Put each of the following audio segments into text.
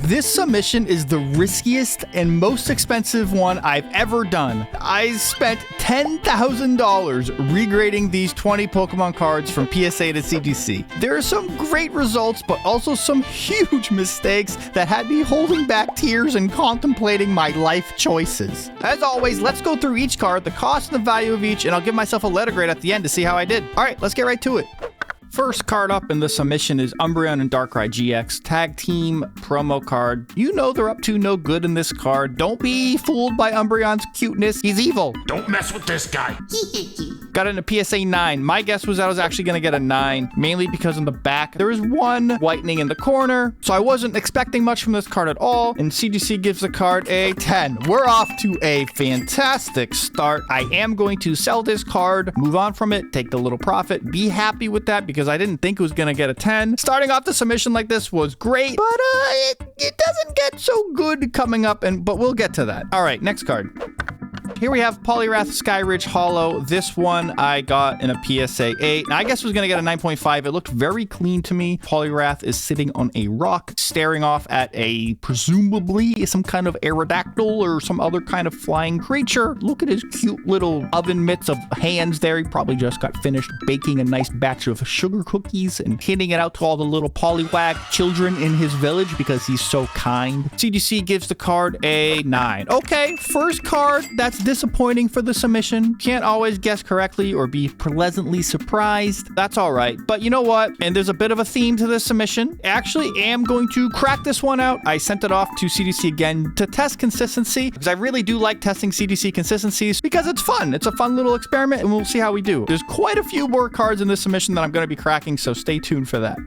This submission is the riskiest and most expensive one I've ever done. I spent $10,000 regrading these 20 Pokemon cards from PSA to CGC. There are some great results, but also some huge mistakes that had me holding back tears and contemplating my life choices. As always, let's go through each card, the cost and the value of each, and I'll give myself a letter grade at the end to see how I did. All right, let's get right to it. First card up in the submission is Umbreon and Darkrai GX Tag Team promo card. You know they're up to no good in this card. Don't be fooled by Umbreon's cuteness. He's evil. Don't mess with this guy. Got it in a PSA 9. My guess was I was actually going to get a 9, mainly because in the back there is one whitening in the corner, so I wasn't expecting much from this card at all, and CGC gives the card a 10. We're off to a fantastic start. I am going to sell this card, move on from it, take the little profit, be happy with that because I didn't think it was going to get a 10. Starting off the submission like this was great, but it doesn't get so good coming up, but we'll get to that. All right, next card. Here we have Poliwrath Skyridge Hollow. This one I got in a PSA 8. Now, I guess it was going to get a 9.5. It looked very clean to me. Poliwrath is sitting on a rock, staring off at a presumably some kind of Aerodactyl or some other kind of flying creature. Look at his cute little oven mitts of hands there. He probably just got finished baking a nice batch of sugar cookies and handing it out to all the little Poliwag children in his village because he's so kind. CGC gives the card a 9. Okay, first card that's disappointing for the submission. Can't always guess correctly or be pleasantly surprised. That's all right. But you know what? And there's a bit of a theme to this submission. Actually, am going to crack this one out. I sent it off to CDC again to test consistency because I really do like testing CDC consistencies because it's fun. It's a fun little experiment and we'll see how we do. There's quite a few more cards in this submission that I'm going to be cracking, so stay tuned for that.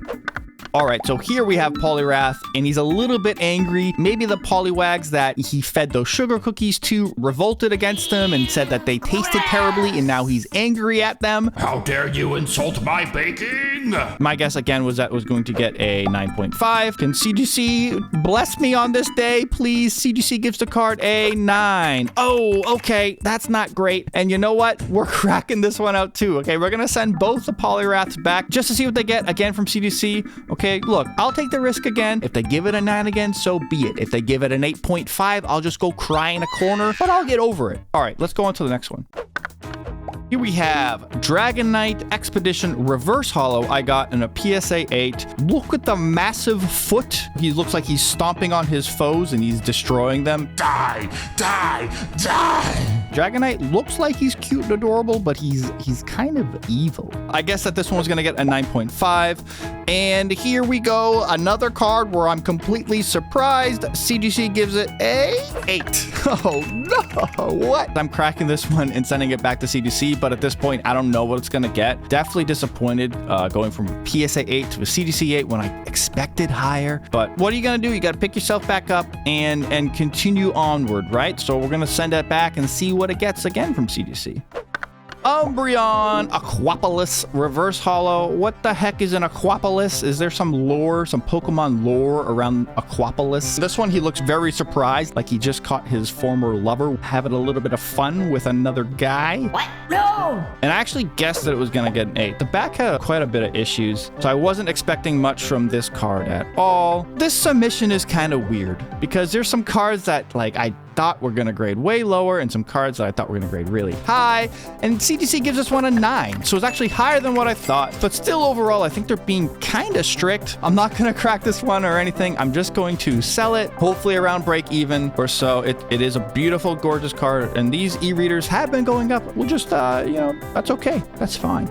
All right, so here we have Poliwrath, and he's a little bit angry. Maybe the Poliwags that he fed those sugar cookies to revolted against him and said that they tasted terribly, and now he's angry at them. How dare you insult my baking? My guess, again, was that it was going to get a 9.5. Can CGC bless me on this day, please? CGC gives the card a 9. Oh, okay, that's not great. And you know what? We're cracking this one out, too, okay? We're going to send both the Poliwraths back just to see what they get, again, from CGC. Okay, look, I'll take the risk again. If they give it a 9 again, so be it. If they give it an 8.5, I'll just go cry in a corner, but I'll get over it. All right, let's go on to the next one. Here we have Dragonite Expedition Reverse Hollow I got in a PSA 8. Look at the massive foot. He looks like he's stomping on his foes and he's destroying them. Die, die, die. Dragonite looks like he's cute and adorable, but he's kind of evil. I guess that this one was going to get a 9.5. And here we go. Another card where I'm completely surprised. CGC gives it a 8. Oh, no. What? I'm cracking this one and sending it back to CGC. But at this point, I don't know what it's going to get. Definitely disappointed going from PSA 8 to a CGC 8 when I expected higher. But what are you going to do? You got to pick yourself back up and continue onward, right? So we're going to send that back and see what it gets again from CGC. Umbreon Aquapolis Reverse Hollow. What the heck is an Aquapolis? Is there some lore, some Pokemon lore around Aquapolis? This one, he looks very surprised, like he just caught his former lover having a little bit of fun with another guy. What? No! And I actually guessed that it was going to get an 8. The back had quite a bit of issues, so I wasn't expecting much from this card at all. This submission is kind of weird because there's some cards that like I thought were going to grade way lower and some cards that I thought were going to grade really high, and CGC gives this one a 9, so it's actually higher than what I thought, but still overall I think they're being kind of strict. I'm not going to crack this one or anything. I'm just going to sell it, hopefully around break even or so. It is a beautiful, gorgeous card, and these e-readers have been going up. We'll just that's okay, that's fine.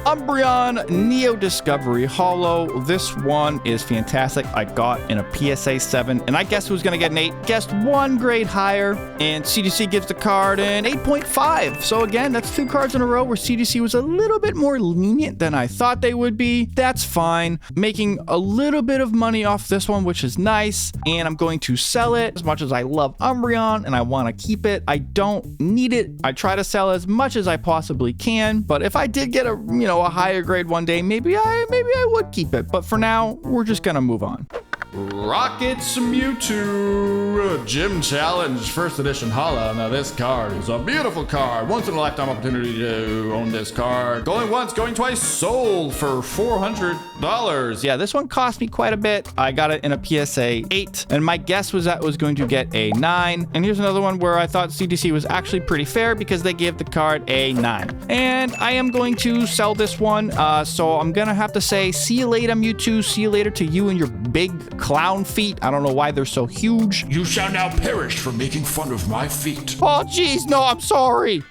Umbreon Neo Discovery Hollow. This one is fantastic. I got in a PSA 7, and I guessed it was going to get an 8. Guessed one grade higher, and CGC gives the card an 8.5. So again, that's 2 cards in a row where CGC was a little bit more lenient than I thought they would be. That's fine. Making a little bit of money off this one, which is nice, and I'm going to sell it. As much as I love Umbreon and I want to keep it, I don't need it. I try to sell as much as I possibly can, but if I did get a higher grade one day, maybe I would keep it. But for now, we're just gonna move on. Rockets Mewtwo Gym Challenge First Edition Hala. Now this card is a beautiful card. Once in a lifetime opportunity to own this card. Going once, going twice, sold for 400 Yeah, this one cost me quite a bit. I got it in a PSA 8, and my guess was that it was going to get a 9. And here's another one where I thought CDC was actually pretty fair because they gave the card a 9. And I am going to sell this one, so I'm gonna have to say see you later, Mewtwo. See you later to you and your big clown feet. I don't know why they're so huge. You shall now perish for making fun of my feet. Oh, jeez, no, I'm sorry.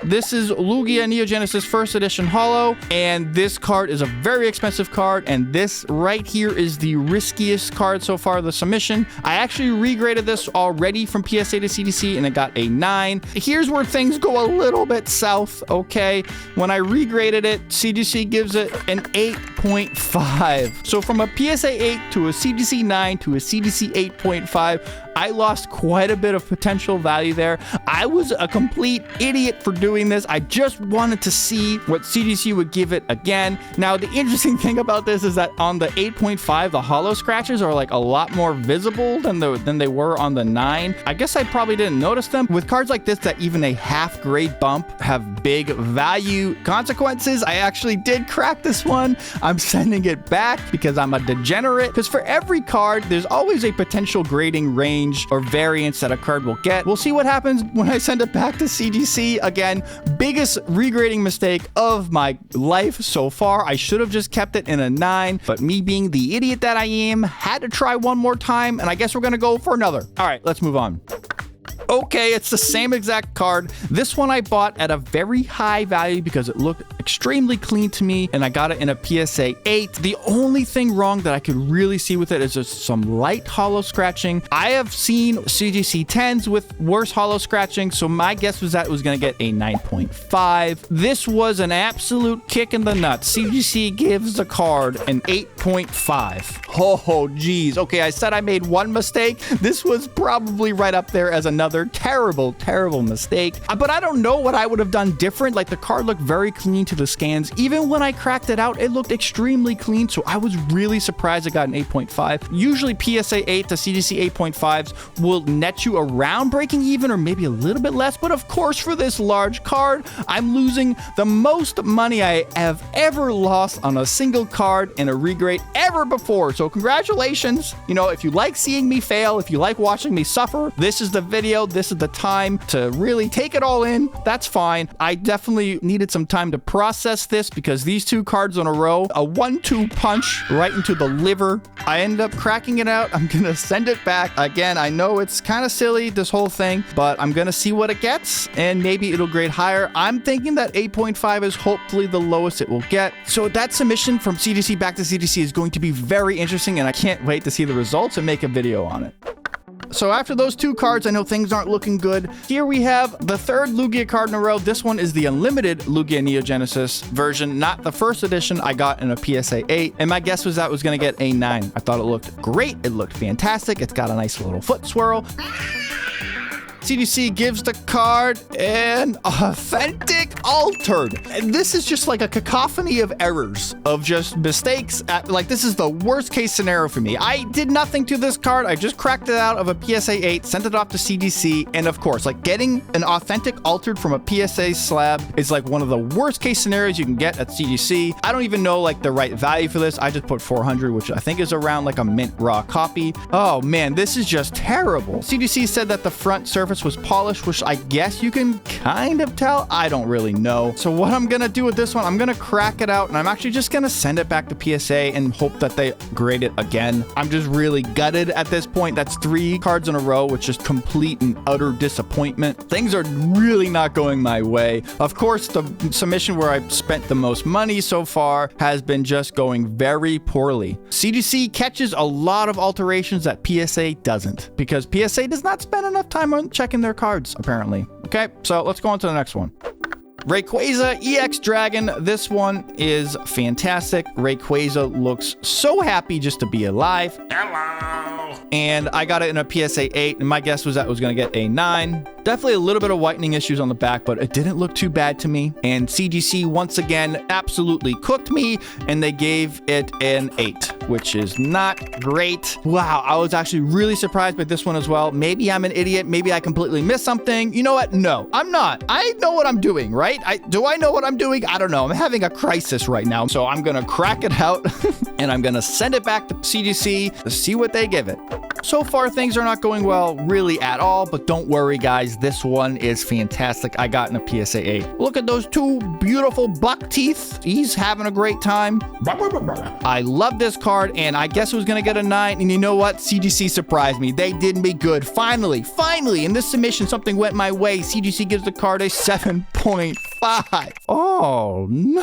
This is Lugia Neogenesis First Edition Holo, and this card is a very expensive card, and this right here is the riskiest card so far of the submission. I actually regraded this already from PSA to CDC, and it got a 9. Here's where things go a little bit south, okay? When I regraded it, CDC gives it an 8.5. So from a PSA 8 to a CDC 9 to a CDC 8.5, I lost quite a bit of potential value there. I was a complete idiot for doing this. I just wanted to see what CDC would give it again. Now, the interesting thing about this is that on the 8.5, the holo scratches are like a lot more visible than they were on the 9. I guess I probably didn't notice them. With cards like this that even a half grade bump have big value consequences, I actually did crack this one. I'm sending it back because I'm a degenerate. Because for every card, there's always a potential grading range or variance that a card will get. We'll see what happens when I send it back to CDC. Again, biggest regrading mistake of my life so far. I should have just kept it in a 9, but me being the idiot that I am, had to try one more time, and I guess we're gonna go for another. All right, let's move on. Okay, it's the same exact card. This one I bought at a very high value because it looked extremely clean to me, and I got it in a PSA 8. The only thing wrong that I could really see with it is just some light holo scratching. I have seen CGC 10s with worse holo scratching, so my guess was that it was going to get a 9.5. This was an absolute kick in the nuts. CGC gives the card an 8.5. Oh, geez. Okay, I said I made one mistake. This was probably right up there as another terrible mistake. But I don't know what I would have done different. Like, the card looked very clean to the scans. Even when I cracked it out, it looked extremely clean. So I was really surprised it got an 8.5. Usually PSA 8 to CDC 8.5s will net you around breaking even or maybe a little bit less. But of course, for this large card, I'm losing the most money I have ever lost on a single card in a regrade ever before. So congratulations. You know, if you like seeing me fail, if you like watching me suffer, this is the video. This is the time to really take it all in. That's fine. I definitely needed some time to process this because these two cards in a row, a 1-2 punch right into the liver. I ended up cracking it out. I'm gonna send it back. Again, I know it's kind of silly, this whole thing, but I'm gonna see what it gets and maybe it'll grade higher. I'm thinking that 8.5 is hopefully the lowest it will get. So that submission from CDC back to CDC is going to be very interesting, and I can't wait to see the results and make a video on it. So after those two cards, I know things aren't looking good. Here we have the third Lugia card in a row. This one is the unlimited Lugia Neogenesis version, not the first edition I got in a PSA 8. And my guess was that was going to get a 9. I thought it looked great. It looked fantastic. It's got a nice little foot swirl. CDC gives the card an authentic altered. And this is just like a cacophony of errors, of just mistakes. Like, this is the worst case scenario for me. I did nothing to this card. I just cracked it out of a PSA 8, sent it off to CDC. And of course, like, getting an authentic altered from a PSA slab is like one of the worst case scenarios you can get at CDC. I don't even know like the right value for this. I just put 400, which I think is around like a mint raw copy. Oh man, this is just terrible. CDC said that the front surface was polished, which I guess you can kind of tell. I don't really know. So what I'm gonna do with this one, I'm gonna crack it out and I'm actually just gonna send it back to PSA and hope that they grade it again. I'm just really gutted at this point. That's 3 cards in a row, which is complete and utter disappointment. Things are really not going my way. Of course, the submission where I spent the most money so far has been just going very poorly. CDC catches a lot of alterations that PSA doesn't, because PSA does not spend enough time on checking their cards, apparently. Okay, so let's go on to the next one. Rayquaza EX Dragon. This one is fantastic. Rayquaza looks so happy just to be alive. Hello. And I got it in a PSA 8, and my guess was that it was going to get a 9. Definitely a little bit of whitening issues on the back, but it didn't look too bad to me. And CGC, once again, absolutely cooked me, and they gave it an 8. which is not great. Wow, I was actually really surprised by this one as well. Maybe I'm an idiot. Maybe I completely missed something. You know what? No, I'm not. I know what I'm doing, right? Do I know what I'm doing? I don't know. I'm having a crisis right now. So I'm going to crack it out and I'm going to send it back to CGC to see what they give it. So far, things are not going well really at all, but don't worry, guys. This one is fantastic. I got in a PSA 8. Look at those two beautiful buck teeth. He's having a great time. I love this card, and I guess it was going to get a 9. And you know what? CGC surprised me. They did me good. Finally, in this submission, something went my way. CGC gives the card a 7.5. Oh, no.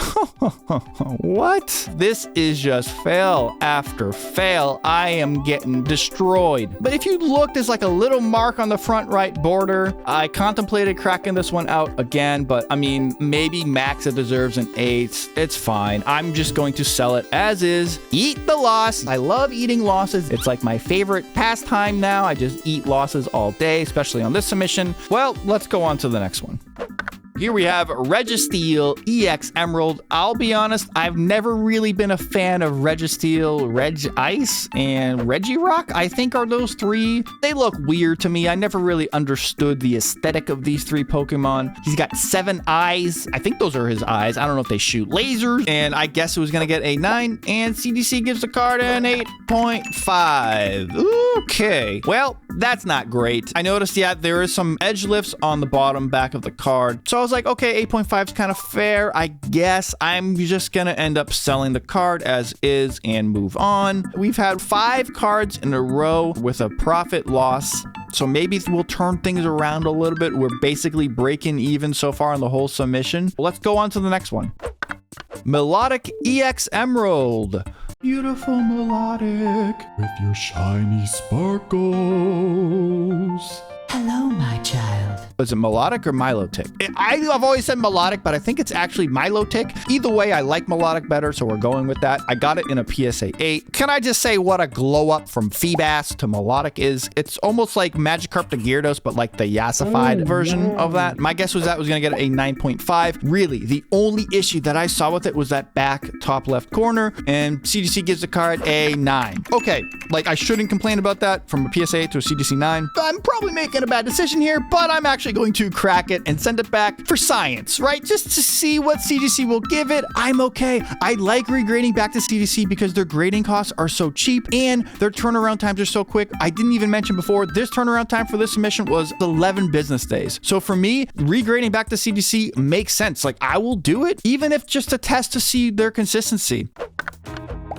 What? This is just fail after fail. I am getting destroyed. But if you look, there's like a little mark on the front right border. I contemplated cracking this one out again, but I mean, maybe max it deserves an 8. It's fine. I'm just going to sell it as is. Eat the loss. I love eating losses. It's like my favorite pastime now. I just eat losses all day, especially on this submission. Well, let's go on to the next one. Here we have Registeel EX Emerald. I'll be honest, I've never really been a fan of Registeel, Reg Ice, and Regirock, I think are those three. They look weird to me. I never really understood the aesthetic of these three Pokemon. He's got 7 eyes. I think those are his eyes. I don't know if they shoot lasers. And I guess it was going to get a 9. And CDC gives the card an 8.5. Okay. Well, that's not great. I noticed, yeah, there is some edge lifts on the bottom back of the card. So I was like, okay, 8.5 is kind of fair. I guess I'm just going to end up selling the card as is and move on. We've had 5 cards in a row with a profit loss. So maybe we'll turn things around a little bit. We're basically breaking even so far on the whole submission. Let's go on to the next one. Melodic EX Emerald. Beautiful Melodic with your shiny sparkles. Hello, my child. Is it Melodic or Milotic? I've always said Melodic, but I think it's actually Milotic. Either way, I like Melodic better, so we're going with that. I got it in a PSA 8. Can I just say what a glow up from Feebas to Melodic is? It's almost like Magikarp to Gyarados, but like the Yassified version of that. My guess was that was going to get a 9.5. Really, the only issue that I saw with it was that back top left corner, and CDC gives the card a 9. Okay, like I shouldn't complain about that from a PSA 8 to a CDC 9. I'm probably making a bad decision here, but I'm actually going to crack it and send it back for science, right? Just to see what CGC will give it. I'm okay. I like regrading back to CGC because their grading costs are so cheap and their turnaround times are so quick. I didn't even mention before, this turnaround time for this submission was 11 business days. So for me, regrading back to CGC makes sense. Like I will do it, even if just a test to see their consistency.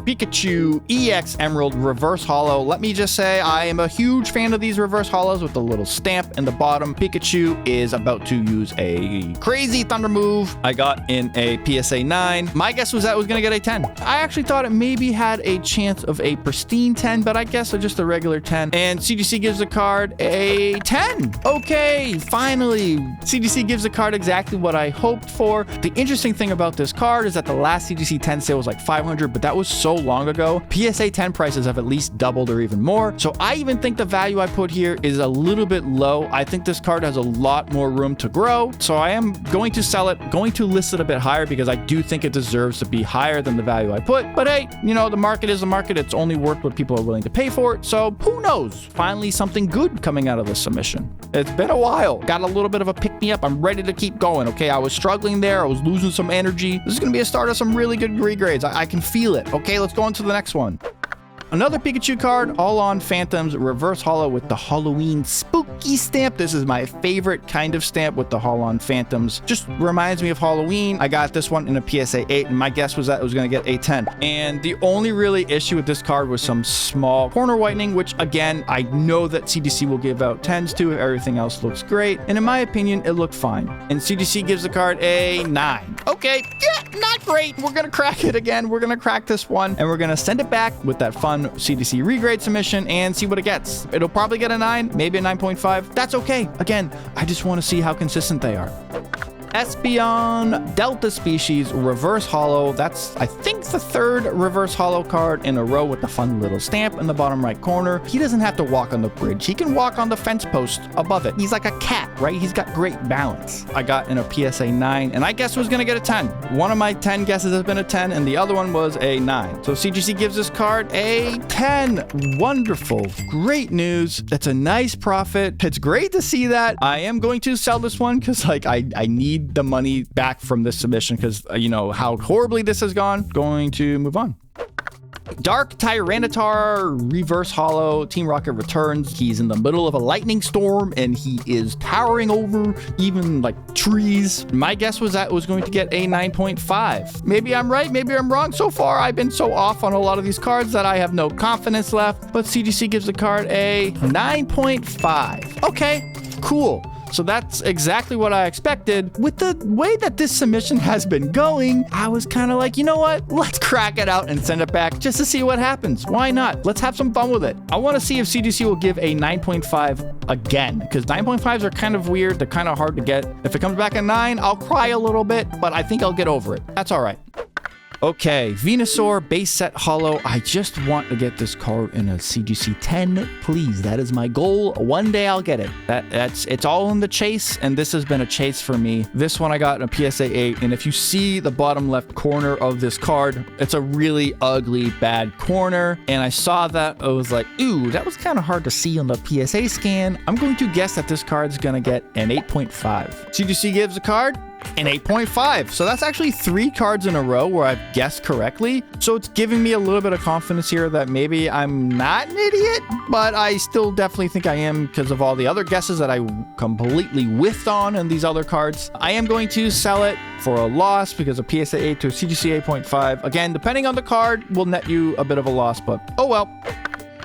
Pikachu EX Emerald Reverse Holo. Let me just say I am a huge fan of these reverse holos with the little stamp in the bottom. Pikachu is about to use a crazy thunder move. I got in a PSA 9. My guess was that was going to get a 10. I actually thought it maybe had a chance of a pristine 10, but I guess just a regular 10. And CGC gives the card a 10. Okay, finally. CGC gives the card exactly what I hoped for. The interesting thing about this card is that the last CGC 10 sale was like 500, but that was so long ago. PSA 10 prices have at least doubled or even more. So I even think the value I put here is a little bit low. I think this card has a lot more room to grow. So I am going to sell it, going to list it a bit higher because I do think it deserves to be higher than the value I put. But hey, you know, the market is the market. It's only worth what people are willing to pay for it. So who knows? Finally, something good coming out of this submission. It's been a while. Got a little bit of a pick me up. I'm ready to keep going. Okay, I was struggling there. I was losing some energy. This is going to be a start of some really good regrades. I can feel it. Okay, let's go on to the next one. Another Pikachu card, all on Phantoms Reverse Holo with the Halloween spooky stamp. This is my favorite kind of stamp with the Holo on Phantoms. Just reminds me of Halloween. I got this one in a PSA 8, and my guess was that it was going to get a 10. And the only really issue with this card was some small corner whitening, which again, I know that CDC will give out 10s to if everything else looks great. And in my opinion, it looked fine. And CDC gives the card a 9. Okay, yeah, not great. We're going to crack it again. We're going to crack this one, and we're going to send it back with that fun CDC regrade submission and see what it gets. It'll probably get a 9, maybe a 9.5. That's okay. Again, I just want to see how consistent they are. Espeon Delta Species Reverse Holo. That's, I think, the third Reverse Holo card in a row with the fun little stamp in the bottom right corner. He doesn't have to walk on the bridge. He can walk on the fence post above it. He's like a cat, right? He's got great balance. I got in a PSA 9, and I guess was going to get a 10. One of my 10 guesses has been a 10, and the other one was a 9. So CGC gives this card a 10. Wonderful. Great news. That's a nice profit. It's great to see that. I am going to sell this one because, like, I need the money back from this submission because, you know, how horribly this has gone. Going to move on. Dark Tyranitar Reverse Holo. Team Rocket returns. He's in the middle of a lightning storm and he is towering over even like trees. My guess was that it was going to get a 9.5. Maybe I'm right, maybe I'm wrong. So far, I've been so off on a lot of these cards that I have no confidence left. But CGC gives the card a 9.5. Okay, cool. So that's exactly what I expected. With the way that this submission has been going, I was kind of like, you know what? Let's crack it out and send it back just to see what happens. Why not? Let's have some fun with it. I want to see if CGC will give a 9.5 again, because 9.5s are kind of weird. They're kind of hard to get. If it comes back a 9, I'll cry a little bit, but I think I'll get over it. That's all right. Okay, Venusaur base set holo. I just want to get this card in a CGC 10, please. That is my goal. One day I'll get it. It's all in the chase, and this has been a chase for me. This one I got in a PSA 8, and if you see the bottom left corner of this card, it's a really ugly, bad corner, and I saw that. I was like, ooh, that was kind of hard to see on the PSA scan. I'm going to guess that this card's going to get an 8.5. CGC gives a card an 8.5. So that's actually 3 cards in a row where I've guessed correctly. So it's giving me a little bit of confidence here that maybe I'm not an idiot, but I still definitely think I am because of all the other guesses that I completely whiffed on in these other cards. I am going to sell it for a loss because a PSA 8 to a CGC 8.5. Again, depending on the card, will net you a bit of a loss, but oh well.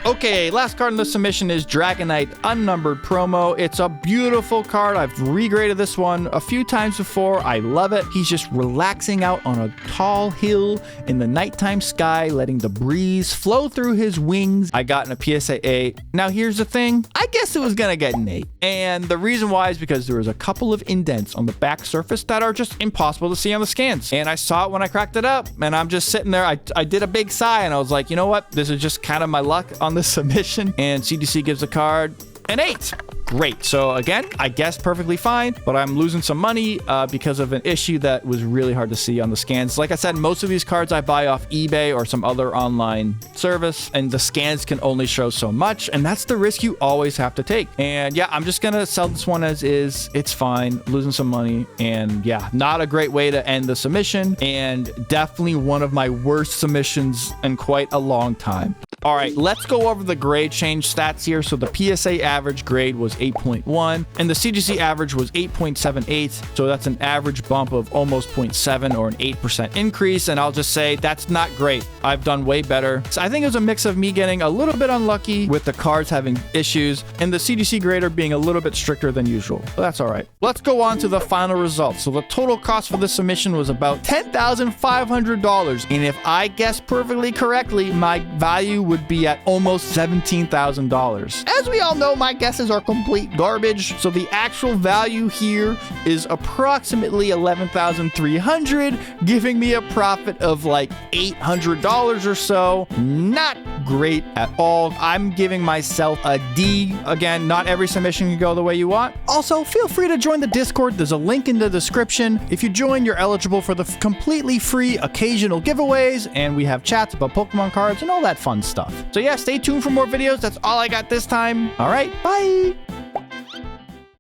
Okay, last card in the submission is Dragonite Unnumbered Promo. It's a beautiful card. I've regraded this one a few times before. I love it. He's just relaxing out on a tall hill in the nighttime sky, letting the breeze flow through his wings. I got in a PSA 8. Now, here's the thing. I guess it was going to get an 8. And the reason why is because there was a couple of indents on the back surface that are just impossible to see on the scans. And I saw it when I cracked it up. And I'm just sitting there. I did a big sigh and I was like, you know what? This is just kind of my luck on this submission. And CDC gives the card an 8. Great. So again, I guessed perfectly fine, but I'm losing some money because of an issue that was really hard to see on the scans. Like I said, most of these cards I buy off eBay or some other online service, and the scans can only show so much, and that's the risk you always have to take. And yeah, I'm just gonna sell this one as is. It's fine, losing some money, and yeah, not a great way to end the submission, and definitely one of my worst submissions in quite a long time. All right, let's go over the grade change stats here. So the PSA average grade was 8.1 and the CGC average was 8.78. So that's an average bump of almost 0.7 or an 8% increase. And I'll just say that's not great. I've done way better. So I think it was a mix of me getting a little bit unlucky with the cards having issues and the CGC grader being a little bit stricter than usual. But that's all right. Let's go on to the final results. So the total cost for this submission was about $10,500. And if I guessed perfectly correctly, my value would be at almost $17,000. As we all know, my guesses are complete garbage. So the actual value here is approximately $11,300, giving me a profit of like $800 or so. Not great at all. I'm giving myself a D. Again, not every submission can go the way you want. Also, feel free to join the Discord. There's a link in the description. If you join, you're eligible for the completely free occasional giveaways, and we have chats about Pokemon cards and all that fun stuff. So yeah, stay tuned for more videos. That's all I got this time. All right, bye.